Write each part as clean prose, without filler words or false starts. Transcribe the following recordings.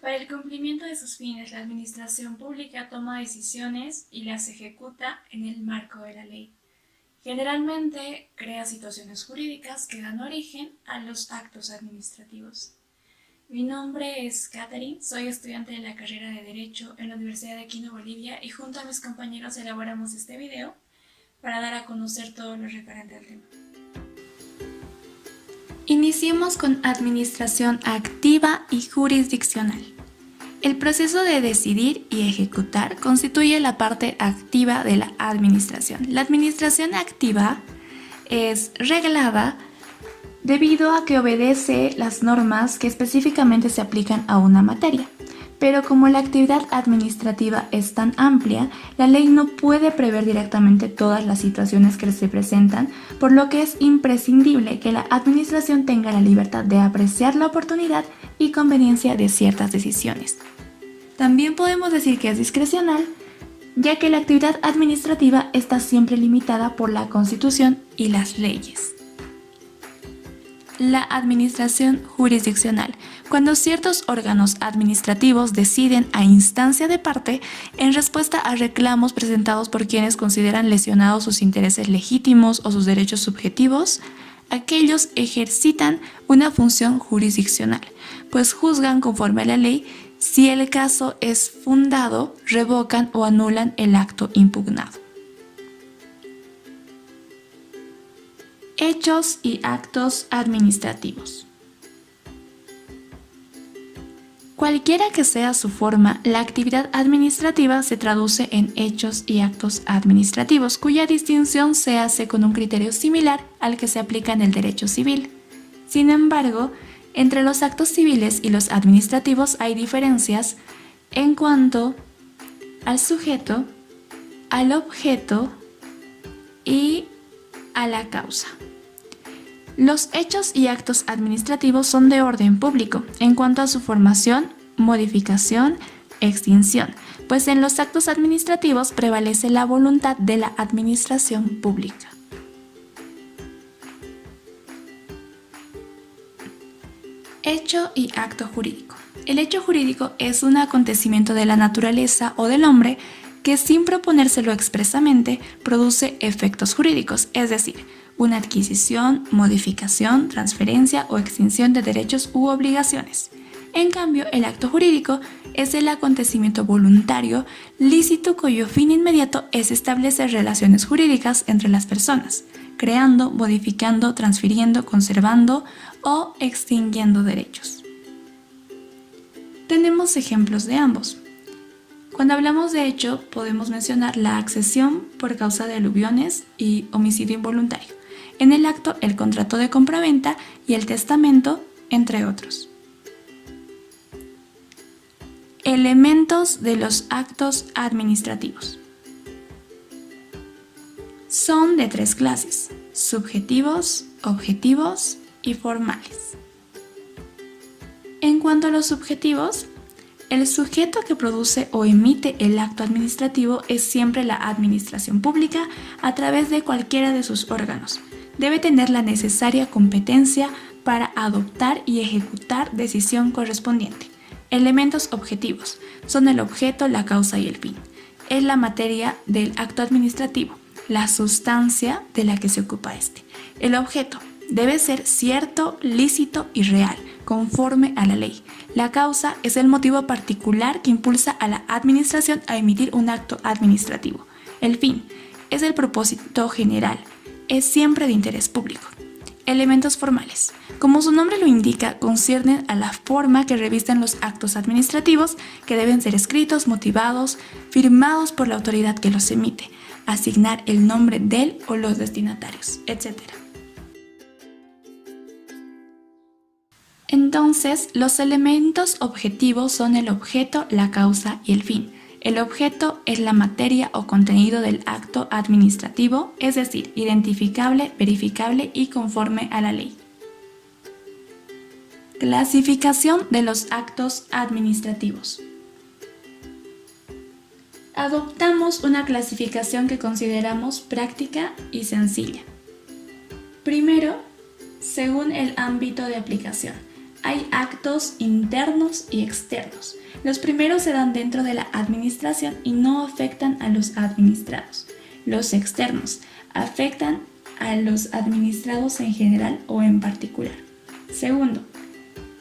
Para el cumplimiento de sus fines, la administración pública toma decisiones y las ejecuta en el marco de la ley. Generalmente crea situaciones jurídicas que dan origen a los actos administrativos. Mi nombre es Catherine, soy estudiante de la carrera de Derecho en la Universidad de Quito, Bolivia, y junto a mis compañeros elaboramos este video para dar a conocer todo lo referente al tema. Iniciemos con administración activa y jurisdiccional. El proceso de decidir y ejecutar constituye la parte activa de la administración. La administración activa es reglada debido a que obedece las normas que específicamente se aplican a una materia. Pero como la actividad administrativa es tan amplia, la ley no puede prever directamente todas las situaciones que se presentan, por lo que es imprescindible que la administración tenga la libertad de apreciar la oportunidad y conveniencia de ciertas decisiones. También podemos decir que es discrecional, ya que la actividad administrativa está siempre limitada por la Constitución y las leyes. La administración jurisdiccional. Cuando ciertos órganos administrativos deciden a instancia de parte en respuesta a reclamos presentados por quienes consideran lesionados sus intereses legítimos o sus derechos subjetivos, aquellos ejercitan una función jurisdiccional, pues juzgan conforme a la ley. Si el caso es fundado, revocan o anulan el acto impugnado. Hechos y actos administrativos. Cualquiera que sea su forma, la actividad administrativa se traduce en hechos y actos administrativos, cuya distinción se hace con un criterio similar al que se aplica en el derecho civil. Sin embargo, entre los actos civiles y los administrativos hay diferencias en cuanto al sujeto, al objeto y a la causa. Los hechos y actos administrativos son de orden público en cuanto a su formación, modificación, extinción, pues en los actos administrativos prevalece la voluntad de la administración pública. Hecho y acto jurídico. El hecho jurídico es un acontecimiento de la naturaleza o del hombre que, sin proponérselo expresamente, produce efectos jurídicos, es decir, una adquisición, modificación, transferencia o extinción de derechos u obligaciones. En cambio, el acto jurídico es el acontecimiento voluntario, lícito, cuyo fin inmediato es establecer relaciones jurídicas entre las personas, creando, modificando, transfiriendo, conservando o extinguiendo derechos. Tenemos ejemplos de ambos. Cuando hablamos de hecho, podemos mencionar la accesión por causa de aluviones y homicidio involuntario. En el acto, el contrato de compraventa y el testamento, entre otros. Elementos de los actos administrativos. Son de tres clases: subjetivos, objetivos y formales. En cuanto a los subjetivos, el sujeto que produce o emite el acto administrativo es siempre la administración pública a través de cualquiera de sus órganos. Debe tener la necesaria competencia para adoptar y ejecutar decisión correspondiente. Elementos objetivos son el objeto, la causa y el fin. Es la materia del acto administrativo, la sustancia de la que se ocupa este. El objeto debe ser cierto, lícito y real, conforme a la ley. La causa es el motivo particular que impulsa a la administración a emitir un acto administrativo. El fin es el propósito general, es siempre de interés público. Elementos formales. Como su nombre lo indica, conciernen a la forma que revisten los actos administrativos, que deben ser escritos, motivados, firmados por la autoridad que los emite, asignar el nombre del o los destinatarios, etc. Entonces, los elementos objetivos son el objeto, la causa y el fin. El objeto es la materia o contenido del acto administrativo, es decir, identificable, verificable y conforme a la ley. Clasificación de los actos administrativos. Adoptamos una clasificación que consideramos práctica y sencilla. Primero, según el ámbito de aplicación. hay actos internos y externos. Los primeros se dan dentro de la administración y no afectan a los administrados. Los externos afectan a los administrados en general o en particular. Segundo,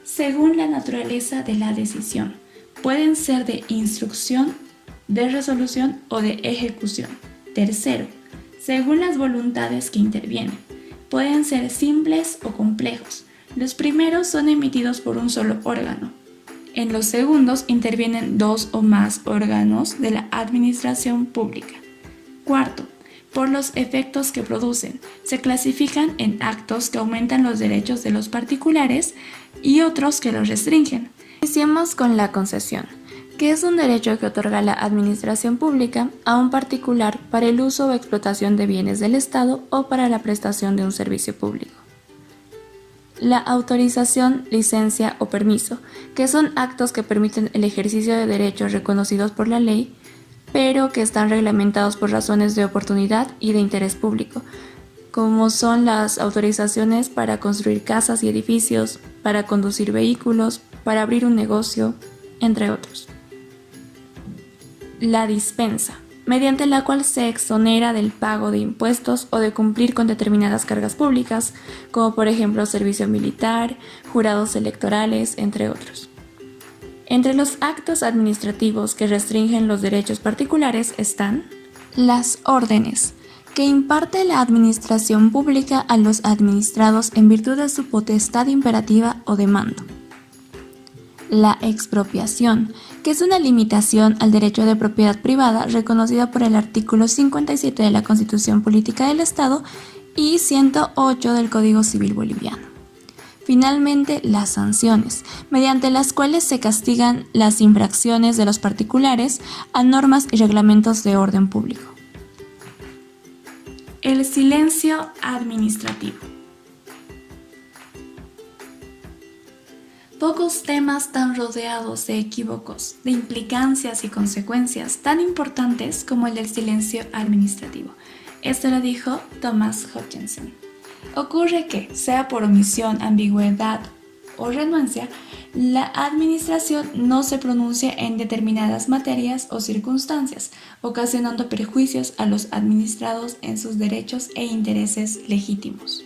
según la naturaleza de la decisión, pueden ser de instrucción, de resolución o de ejecución. Tercero, según las voluntades que intervienen, pueden ser simples o complejos. Los primeros son emitidos por un solo órgano. En los segundos intervienen 2 o más órganos de la administración pública. Cuarto, por los efectos que producen, se clasifican en actos que aumentan los derechos de los particulares y otros que los restringen. Iniciemos con la concesión, que es un derecho que otorga la administración pública a un particular para el uso o explotación de bienes del Estado o para la prestación de un servicio público. La autorización, licencia o permiso, que son actos que permiten el ejercicio de derechos reconocidos por la ley, pero que están reglamentados por razones de oportunidad y de interés público, como son las autorizaciones para construir casas y edificios, para conducir vehículos, para abrir un negocio, entre otros. La dispensa, mediante la cual se exonera del pago de impuestos o de cumplir con determinadas cargas públicas, como por ejemplo servicio militar, jurados electorales, entre otros. Entre los actos administrativos que restringen los derechos particulares están las órdenes, que imparte la administración pública a los administrados en virtud de su potestad imperativa o de mando. La expropiación, que es una limitación al derecho de propiedad privada reconocida por el artículo 57 de la Constitución Política del Estado y 108 del Código Civil Boliviano. Finalmente, las sanciones, mediante las cuales se castigan las infracciones de los particulares a normas y reglamentos de orden público. El silencio administrativo. Pocos temas tan rodeados de equívocos, de implicancias y consecuencias tan importantes como el del silencio administrativo. Esto lo dijo Thomas Hutchinson. Ocurre que, sea por omisión, ambigüedad o renuencia, la administración no se pronuncia en determinadas materias o circunstancias, ocasionando perjuicios a los administrados en sus derechos e intereses legítimos.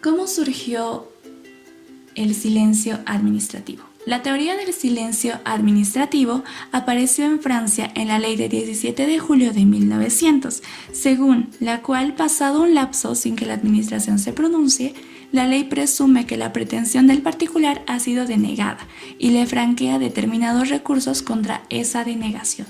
¿Cómo surgió el silencio administrativo? La teoría del silencio administrativo apareció en Francia en la ley de 17 de julio de 1900, según la cual, pasado un lapso sin que la administración se pronuncie, la ley presume que la pretensión del particular ha sido denegada y le franquea determinados recursos contra esa denegación.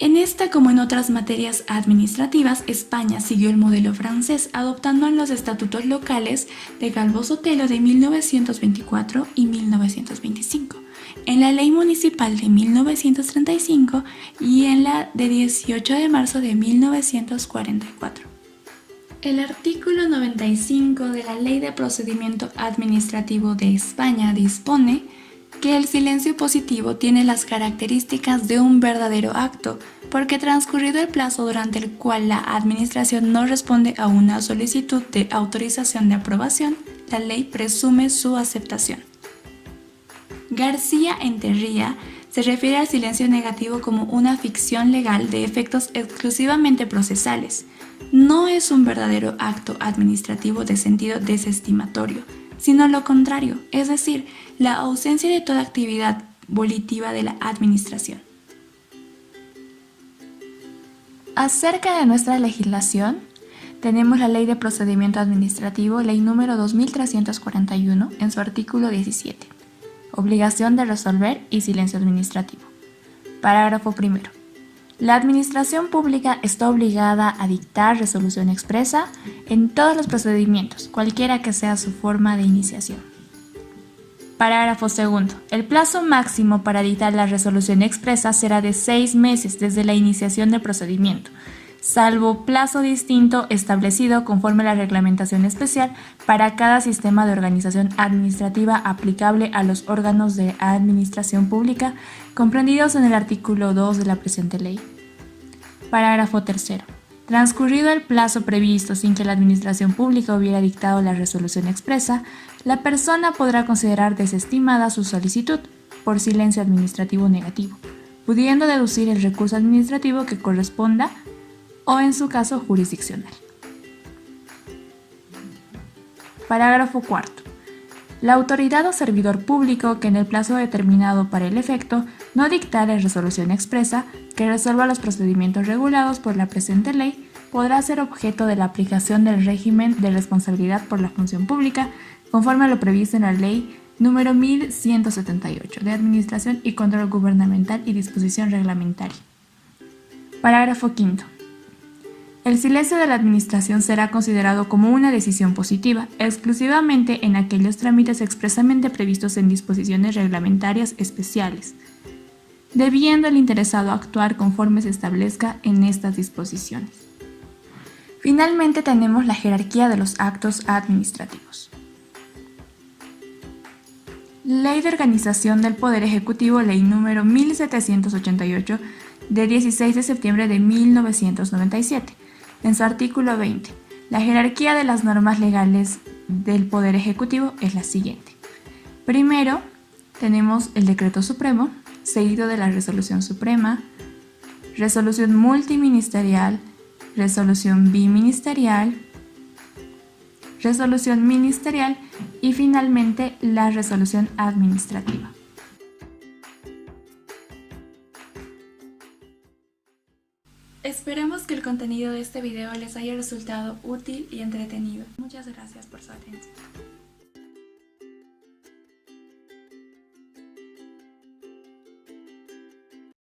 En esta, como en otras materias administrativas, España siguió el modelo francés, adoptando en los estatutos locales de Calvo Sotelo de 1924 y 1925, en la Ley Municipal de 1935 y en la de 18 de marzo de 1944. El artículo 95 de la Ley de Procedimiento Administrativo de España dispone que el silencio positivo tiene las características de un verdadero acto, porque transcurrido el plazo durante el cual la administración no responde a una solicitud de autorización de aprobación, la ley presume su aceptación. García Enterría se refiere al silencio negativo como una ficción legal de efectos exclusivamente procesales. No es un verdadero acto administrativo de sentido desestimatorio, sino lo contrario, es decir, la ausencia de toda actividad volitiva de la administración. Acerca de nuestra legislación, tenemos la Ley de Procedimiento Administrativo, Ley número 2341, en su artículo 17. Obligación de resolver y silencio administrativo. Parágrafo primero. La administración pública está obligada a dictar resolución expresa en todos los procedimientos, cualquiera que sea su forma de iniciación. Parágrafo segundo. El plazo máximo para dictar la resolución expresa será de 6 meses desde la iniciación del procedimiento, salvo plazo distinto establecido conforme a la reglamentación especial para cada sistema de organización administrativa aplicable a los órganos de administración pública comprendidos en el artículo 2 de la presente ley. Parágrafo tercero. Transcurrido el plazo previsto sin que la administración pública hubiera dictado la resolución expresa, la persona podrá considerar desestimada su solicitud por silencio administrativo negativo, pudiendo deducir el recurso administrativo que corresponda o, en su caso, jurisdiccional. Parágrafo 4. La autoridad o servidor público que en el plazo determinado para el efecto no dictare resolución expresa que resuelva los procedimientos regulados por la presente ley podrá ser objeto de la aplicación del régimen de responsabilidad por la función pública conforme a lo previsto en la Ley número 1178 de Administración y Control Gubernamental y Disposición Reglamentaria. Parágrafo 5. El silencio de la Administración será considerado como una decisión positiva, exclusivamente en aquellos trámites expresamente previstos en disposiciones reglamentarias especiales, debiendo el interesado actuar conforme se establezca en estas disposiciones. Finalmente tenemos la jerarquía de los actos administrativos. Ley de Organización del Poder Ejecutivo, Ley número 1788 de 16 de septiembre de 1997. En su artículo 20, la jerarquía de las normas legales del Poder Ejecutivo es la siguiente. Primero, tenemos el Decreto Supremo, seguido de la Resolución Suprema, Resolución Multiministerial, Resolución Biministerial, Resolución Ministerial y finalmente la Resolución Administrativa. Esperemos que el contenido de este video les haya resultado útil y entretenido. Muchas gracias por su atención.